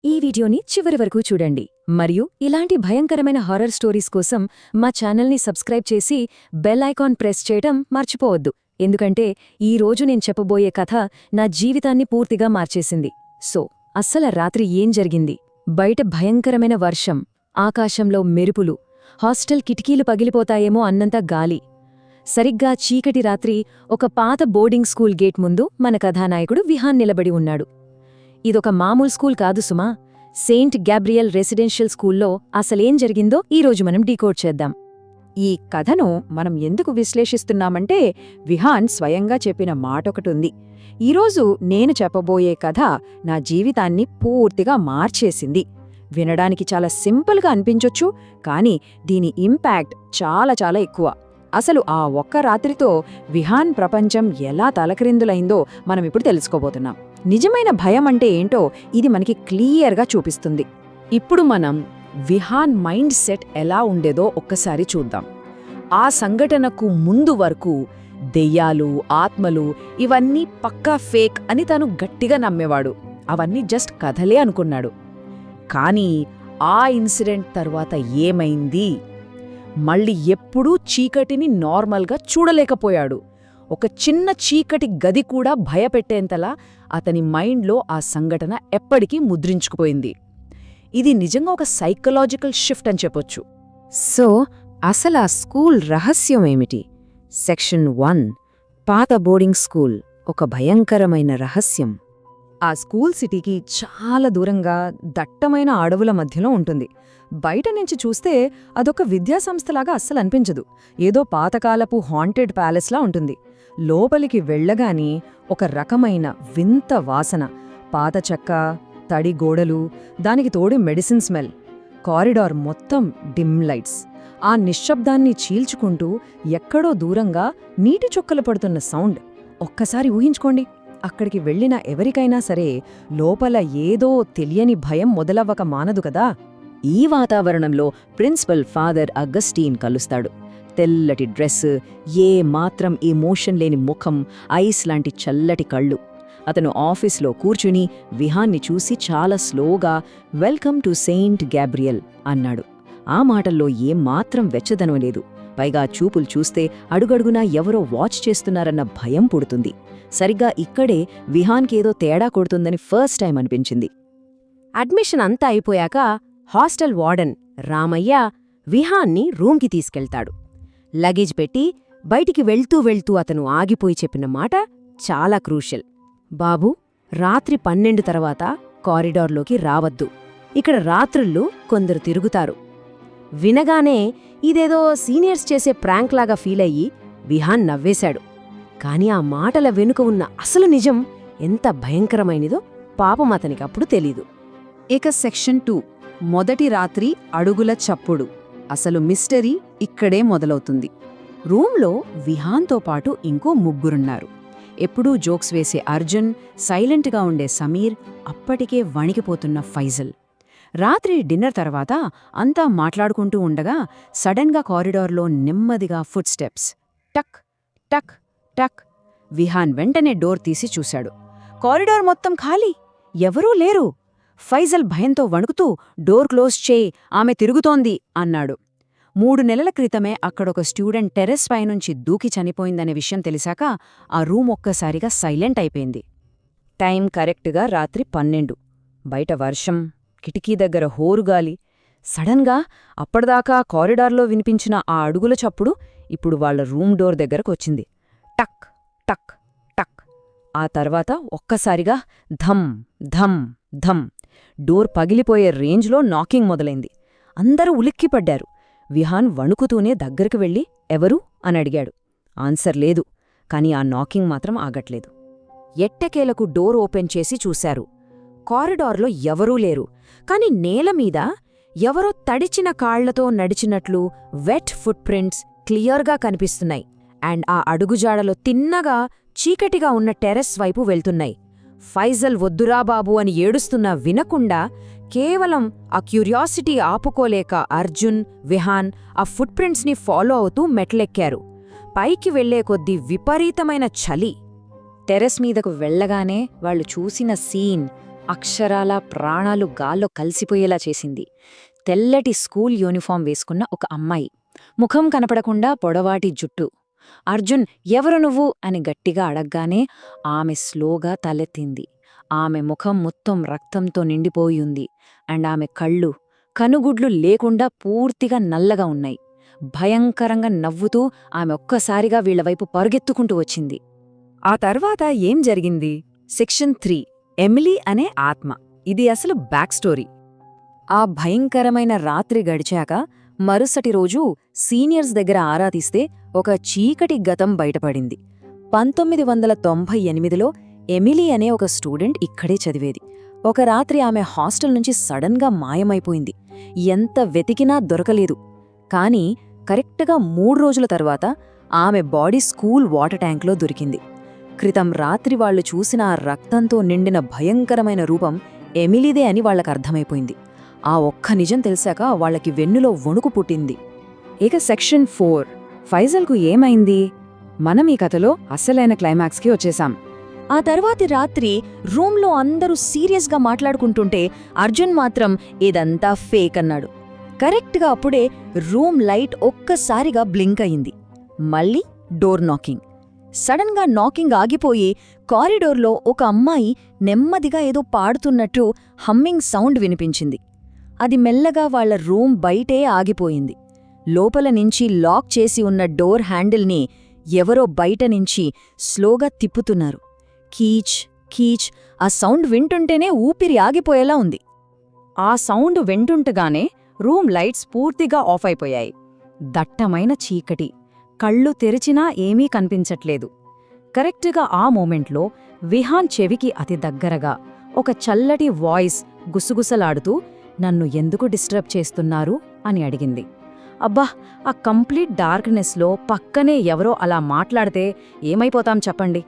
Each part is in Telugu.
ఈ వీడియోని చివరి వరకు చూడండి మరియు ఇలాంటి భయంకరమైన హారర్ స్టోరీస్ కోసం మా ఛానల్ని సబ్స్క్రైబ్ చేసి బెల్ ఐకాన్ ప్రెస్ చేయడం మర్చిపోవద్దు, ఎందుకంటే ఈ రోజు నేను చెప్పబోయే కథ నా జీవితాన్ని పూర్తిగా మార్చేసింది. అస్సల రాత్రి ఏం జరిగింది? బయట భయంకరమైన వర్షం, ఆకాశంలో మెరుపులు, హాస్టల్ కిటికీలు పగిలిపోతాయేమో అన్నంత గాలి. సరిగ్గా చీకటి రాత్రి ఒక పాత బోర్డింగ్ స్కూల్ గేట్ ముందు మన కథానాయకుడు విహాన్ నిలబడి ఉన్నాడు. ఇదొక మామూలు స్కూల్ కాదు సుమా, సెయింట్ గ్యాబ్రియల్ రెసిడెన్షియల్ స్కూల్లో అసలేం జరిగిందో ఈరోజు మనం డీకోడ్ చేద్దాం. ఈ కథను మనం ఎందుకు విశ్లేషిస్తున్నామంటే విహాన్ స్వయంగా చెప్పిన మాటొకటుంది. ఈరోజు నేను చెప్పబోయే కథ నా జీవితాన్ని పూర్తిగా మార్చేసింది. వినడానికి చాలా సింపుల్గా అనిపించొచ్చు, కానీ దీని ఇంపాక్ట్ చాలా చాలా ఎక్కువ. అసలు ఆ ఒక్క రాత్రితో విహాన్ ప్రపంచం ఎలా తలక్రిందులైందో మనమిప్పుడు తెలుసుకోబోతున్నాం. నిజమైన భయం అంటే ఏంటో ఇది మనకి క్లియర్గా చూపిస్తుంది. ఇప్పుడు మనం విహాన్ మైండ్ సెట్ ఎలా ఉండేదో ఒక్కసారి చూద్దాం. ఆ సంఘటనకు ముందు వరకు దెయ్యాలు, ఆత్మలు ఇవన్నీ పక్కా ఫేక్ అని తను గట్టిగా నమ్మేవాడు. అవన్నీ జస్ట్ కథలే అనుకున్నాడు. కానీ ఆ ఇన్సిడెంట్ తర్వాత ఏమైంది? మళ్ళీ ఎప్పుడూ చీకటిని నార్మల్గా చూడలేకపోయాడు. ఒక చిన్న చీకటి గది కూడా భయపెట్టేంతలా అతని మైండ్లో ఆ సంఘటన ఎప్పటికీ ముద్రించుకుపోయింది. ఇది నిజంగా ఒక సైకలాజికల్ షిఫ్ట్ అని చెప్పొచ్చు. అసలు ఆ స్కూల్ రహస్యమేమిటి? సెక్షన్ 1, పాత బోర్డింగ్ స్కూల్, ఒక భయంకరమైన రహస్యం. ఆ స్కూల్ సిటీకి చాలా దూరంగా దట్టమైన అడవుల మధ్యలో ఉంటుంది. బయట నుంచి చూస్తే అదొక విద్యాసంస్థలాగా అస్సలు అనిపించదు. ఏదో పాతకాలపు హాంటెడ్ ప్యాలెస్లా ఉంటుంది. లోపలికి వెళ్లగాని ఒక రకమైన వింత వాసన, పాత చెక్క, తడి గోడలు, దానికి తోడు మెడిసిన్ స్మెల్. కారిడార్ మొత్తం డిమ్ లైట్స్. ఆ నిశ్శబ్దాన్ని చీల్చుకుంటూ ఎక్కడో దూరంగా నీటి చుక్కలు పడుతున్న సౌండ్. ఒక్కసారి ఊహించుకోండి, అక్కడికి వెళ్లిన ఎవరికైనా సరే లోపల ఏదో తెలియని భయం మొదలవ్వక మానదు కదా. ఈ వాతావరణంలో ప్రిన్సిపల్ ఫాదర్ అగస్టీన్ కలుస్తాడు. తెల్లటి డ్రెస్, ఏ మాత్రం ఎమోషన్ లేని ముఖం, ఐస్ లాంటి చల్లటి కళ్ళు. అతను ఆఫీస్లో కూర్చుని విహాన్ని చూసి చాలా స్లోగా వెల్కమ్ టు సెయింట్ గ్యాబ్రియల్ అన్నాడు. ఆ మాటల్లో ఏమాత్రం వెచ్చదనం లేదు. పైగా చూపులు చూస్తే అడుగడుగునా ఎవరో వాచ్ చేస్తున్నారన్న భయం పుడుతుంది. సరిగ్గా ఇక్కడే విహాన్కేదో తేడా కొడుతుందని ఫస్ట్ టైం అనిపించింది. అడ్మిషన్ అంతా అయిపోయాక హాస్టల్ వార్డెన్ రామయ్య విహాన్ని రూమ్కి తీసుకెళ్తాడు. లగేజ్ పెట్టి బయటికి వెళ్తూ అతను ఆగిపోయి చెప్పిన మాట చాలా క్రూషల్. బాబూ, రాత్రి 12 తర్వాత కారిడార్లోకి రావద్దు. ఇక్కడ రాత్రుళ్ళు కొందరు తిరుగుతారు. వినగానే ఇదేదో సీనియర్స్ చేసే ప్రాంక్లాగా ఫీలయ్యి విహాన్ నవ్వేశాడు. కాని ఆ మాటల వెనుక ఉన్న అసలు నిజం ఎంత భయంకరమైనదో పాపం అతనికప్పుడు తెలీదు. ఇక సెక్షన్ 2, మొదటి రాత్రి అడుగుల చప్పుడు. అసలు మిస్టరీ ఇక్కడే మొదలవుతుంది. రూంలో విహాన్తో పాటు ఇంకో ముగ్గురున్నారు. ఎప్పుడూ జోక్స్ వేసే అర్జున్, సైలెంట్గా ఉండే సమీర్, అప్పటికే వణికిపోతున్న ఫైజల్. రాత్రి డిన్నర్ తర్వాత అంతా మాట్లాడుకుంటూ ఉండగా సడన్గా కారిడార్లో నెమ్మదిగా ఫుట్ స్టెప్స్. టక్ టక్ టక్. విహాన్ వెంటనే డోర్ తీసి చూశాడు. కారిడార్ మొత్తం ఖాళీ, ఎవరూ లేరు. ఫైజల్ భయంతో వణుకుతూ డోర్ క్లోజ్ చేయి, ఆమె తిరుగుతోంది అన్నాడు. 3 నెలల క్రితమే అక్కడొక స్టూడెంట్ టెర్రస్ పైనుంచి దూకి చనిపోయిందనే విషయం తెలిసాక ఆ రూమ్ ఒక్కసారిగా సైలెంట్ అయిపోయింది. టైం కరెక్ట్గా రాత్రి 12. బయట వర్షం, కిటికీ దగ్గర హోరుగాలి. సడన్గా అప్పటిదాకా కారిడార్లో వినిపించిన ఆ అడుగుల చప్పుడు ఇప్పుడు వాళ్ల రూమ్ డోర్ దగ్గరకొచ్చింది. టక్ టక్ టక్. ఆ తర్వాత ఒక్కసారిగా ధమ్ ధమ్ ధమ్. డోర్ పగిలిపోయే రేంజ్లో నాకింగ్ మొదలైంది. అందరూ ఉలిక్కిపడ్డారు. విహాన్ వణుకుతూనే దగ్గరికి వెళ్ళి ఎవరు అని అడిగాడు. ఆన్సర్ లేదు. కాని ఆ నాకింగ్ మాత్రం ఆగట్లేదు. ఎట్టకేలకు డోర్ ఓపెన్ చేసి చూశారు. కారిడార్లో ఎవరూ లేరు. కాని నేలమీద ఎవరో తడిచిన కాళ్లతో నడిచినట్లు వెట్ ఫుట్ ప్రింట్స్ క్లియర్గా కనిపిస్తున్నాయి. అండ్ ఆ అడుగుజాడలో తిన్నగా చీకటిగా ఉన్న టెర్రస్ వైపు వెళ్తున్నాయి. ఫైజల్ వద్దురా బాబు అని ఏడుస్తున్నా వినకుండా కేవలం ఆ క్యూరియాసిటీ ఆపుకోలేక అర్జున్, విహాన్ ఆ ఫుట్ ప్రింట్స్ని ఫాలో అవుతూ మెట్లెక్కారు. పైకి వెళ్లే కొద్దీ విపరీతమైన చలి. టెర్రస్ మీదకు వెళ్లగానే వాళ్లు చూసిన సీన్, అక్షరాల ప్రాణాలు గాల్లో కలిసిపోయేలా చేసింది. తెల్లటి స్కూల్ యూనిఫామ్ వేసుకున్న ఒక అమ్మాయి, ముఖం కనపడకుండా పొడవాటి జుట్టు. అర్జున్, ఎవరు నువ్వు అని గట్టిగా అడగ్గానే ఆమె స్లోగా తలెత్తింది. ఆమె ముఖం మొత్తం రక్తంతో నిండిపోయింది. అండ్ ఆమె కళ్ళు, కనుగుడ్లు లేకుండా పూర్తిగా నల్లగా ఉన్నాయి. భయంకరంగా నవ్వుతూ ఆమె ఒక్కసారిగా వీళ్లవైపు పరుగెత్తుకుంటూ వచ్చింది. ఆ తర్వాత ఏం జరిగింది? సెక్షన్ 3, ఎమిలీ అనే ఆత్మ. ఇది అసలు బ్యాక్ స్టోరీ. ఆ భయంకరమైన రాత్రి గడిచాక మరుసటి రోజు సీనియర్స్ దగ్గర ఆరా తీస్తే ఒక చీకటి గతం బయటపడింది. 1998లో ఎమిలీ అనే ఒక స్టూడెంట్ ఇక్కడే చదివేది. ఒక రాత్రి ఆమె హాస్టల్ నుంచి సడన్గా మాయమైపోయింది. ఎంత వెతికినా దొరకలేదు. కానీ కరెక్ట్గా 3 రోజుల తర్వాత ఆమె బాడీ స్కూల్ వాటర్ ట్యాంక్లో దొరికింది. క్రితం రాత్రి వాళ్లు చూసిన ఆ రక్తంతో నిండిన భయంకరమైన రూపం ఎమిలీదే అని వాళ్లకర్థమైపోయింది. ఆ ఒక్క నిజం తెలిసాక వాళ్లకి వెన్నులో వణుకు పుట్టింది. ఇక సెక్షన్ 4, ఫైజల్కు ఏమైంది? మనం ఈ కథలో అసలైన క్లైమాక్స్కి వచ్చేశాం. ఆ తర్వాతి రాత్రి రూంలో అందరూ సీరియస్గా మాట్లాడుకుంటుంటే అర్జున్ మాత్రం ఇదంతా ఫేక్ అన్నాడు. కరెక్ట్గా అప్పుడే రూమ్ లైట్ ఒక్కసారిగా బ్లింక్ అయింది. మళ్ళీ డోర్ నాకింగ్. సడన్గా నాకింగ్ ఆగిపోయి కారిడోర్లో ఒక అమ్మాయి నెమ్మదిగా ఏదో పాడుతున్నట్టు హమ్మింగ్ సౌండ్ వినిపించింది. అది మెల్లగా వాళ్ల రూమ్ బయటే ఆగిపోయింది. లోపల నుంచి లాక్ చేసి ఉన్న డోర్ హ్యాండిల్ని ఎవరో బయట నుంచి స్లోగా తిప్పుతున్నారు. కీచ్ కీచ్. ఆ సౌండ్ వింటుంటేనే ఊపిరి ఆగిపోయేలా ఉంది. ఆ సౌండ్ వింటుంటగానే రూమ్ లైట్స్ పూర్తిగా ఆఫ్ అయిపోయాయి. దట్టమైన చీకటి. కళ్ళు తెరిచినా ఏమీ కనిపించట్లేదు. కరెక్ట్గా ఆ మూమెంట్లో విహాన్ చెవికి అతి దగ్గరగా ఒక చల్లటి వాయిస్ గుసగుసలాడుతూ, నన్ను ఎందుకు డిస్టర్బ్ చేస్తున్నారు అని అడిగింది. అబ్బా, ఆ కంప్లీట్ డార్క్నెస్లో పక్కనే ఎవరో అలా మాట్లాడితే ఏమైపోతాం చెప్పండి.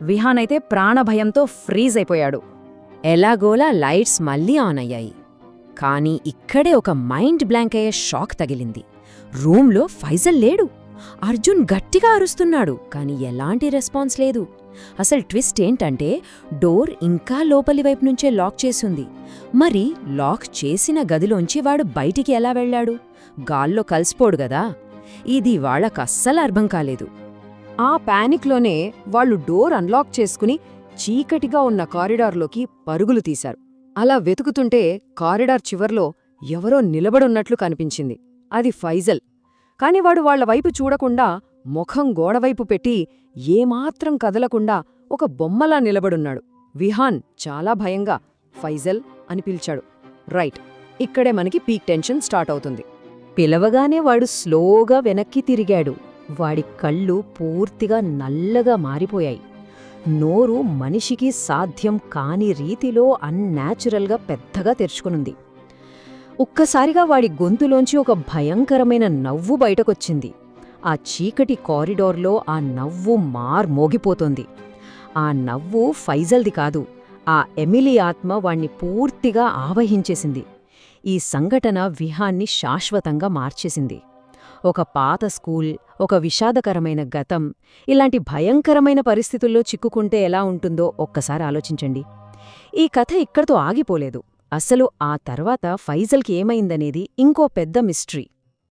విహాన్ అయితే ప్రాణభయంతో ఫ్రీజ్ అయిపోయాడు. ఎలాగోలా లైట్స్ మళ్ళీ ఆన్ అయ్యాయి. కానీ ఇక్కడే ఒక మైండ్ బ్లాంక్ అయ్యే షాక్ తగిలింది. రూంలో ఫైజల్ లేడు. అర్జున్ గట్టిగా అరుస్తున్నాడు, కాని ఎలాంటి రెస్పాన్స్ లేదు. అసలు ట్విస్ట్ ఏంటంటే డోర్ ఇంకా లోపలి వైపు నుంచే లాక్ చేసుంది. మరి లాక్ చేసిన గదిలోంచి వాడు బయటికి ఎలా వెళ్లాడు? గాల్లో కలిసిపోడు గదా. ఇది వాళ్ళకస్సలు అర్థం కాలేదు. ఆ పానిక్లోనే వాళ్ళు డోర్ అన్లాక్ చేసుకుని చీకటిగా ఉన్న కారిడార్లోకి పరుగులు తీశారు. అలా వెతుకుతుంటే కారిడార్ చివర్లో ఎవరో నిలబడున్నట్లు కనిపించింది. అది ఫైజల్. కాని వాడు వాళ్ల వైపు చూడకుండా ముఖం గోడవైపు పెట్టి ఏమాత్రం కదలకుండా ఒక బొమ్మలా నిలబడున్నాడు. విహాన్ చాలా భయంగా ఫైజల్ అని పిలిచాడు. రైట్, ఇక్కడే మనకి పీక్ టెన్షన్ స్టార్ట్ అవుతుంది. పిలవగానే వాడు స్లోగా వెనక్కి తిరిగాడు. వాడి కళ్ళు పూర్తిగా నల్లగా మారిపోయాయి. నోరు మనిషికి సాధ్యం కాని రీతిలో అన్యాచురల్గా పెద్దగా తెరుచుకునుంది. ఒక్కసారిగా వాడి గొంతులోంచి ఒక భయంకరమైన నవ్వు బయటకొచ్చింది. ఆ చీకటి కారిడార్లో ఆ నవ్వు మోగిపోతోంది. ఆ నవ్వు ఫైజల్ది కాదు, ఆ ఎమిలీ ఆత్మ వాణ్ణి పూర్తిగా ఆవహించేసింది. ఈ సంఘటన విహాన్ని శాశ్వతంగా మార్చేసింది. ఒక పాత స్కూల్, ఒక విషాదకరమైన గతం, ఇలాంటి భయంకరమైన పరిస్థితుల్లో చిక్కుకుంటే ఎలా ఉంటుందో ఒక్కసారి ఆలోచించండి. ఈ కథ ఇక్కడితో ఆగిపోలేదు. అసలు ఆ తర్వాత ఫైజల్కి ఏమైందనేది ఇంకో పెద్ద మిస్టరీ.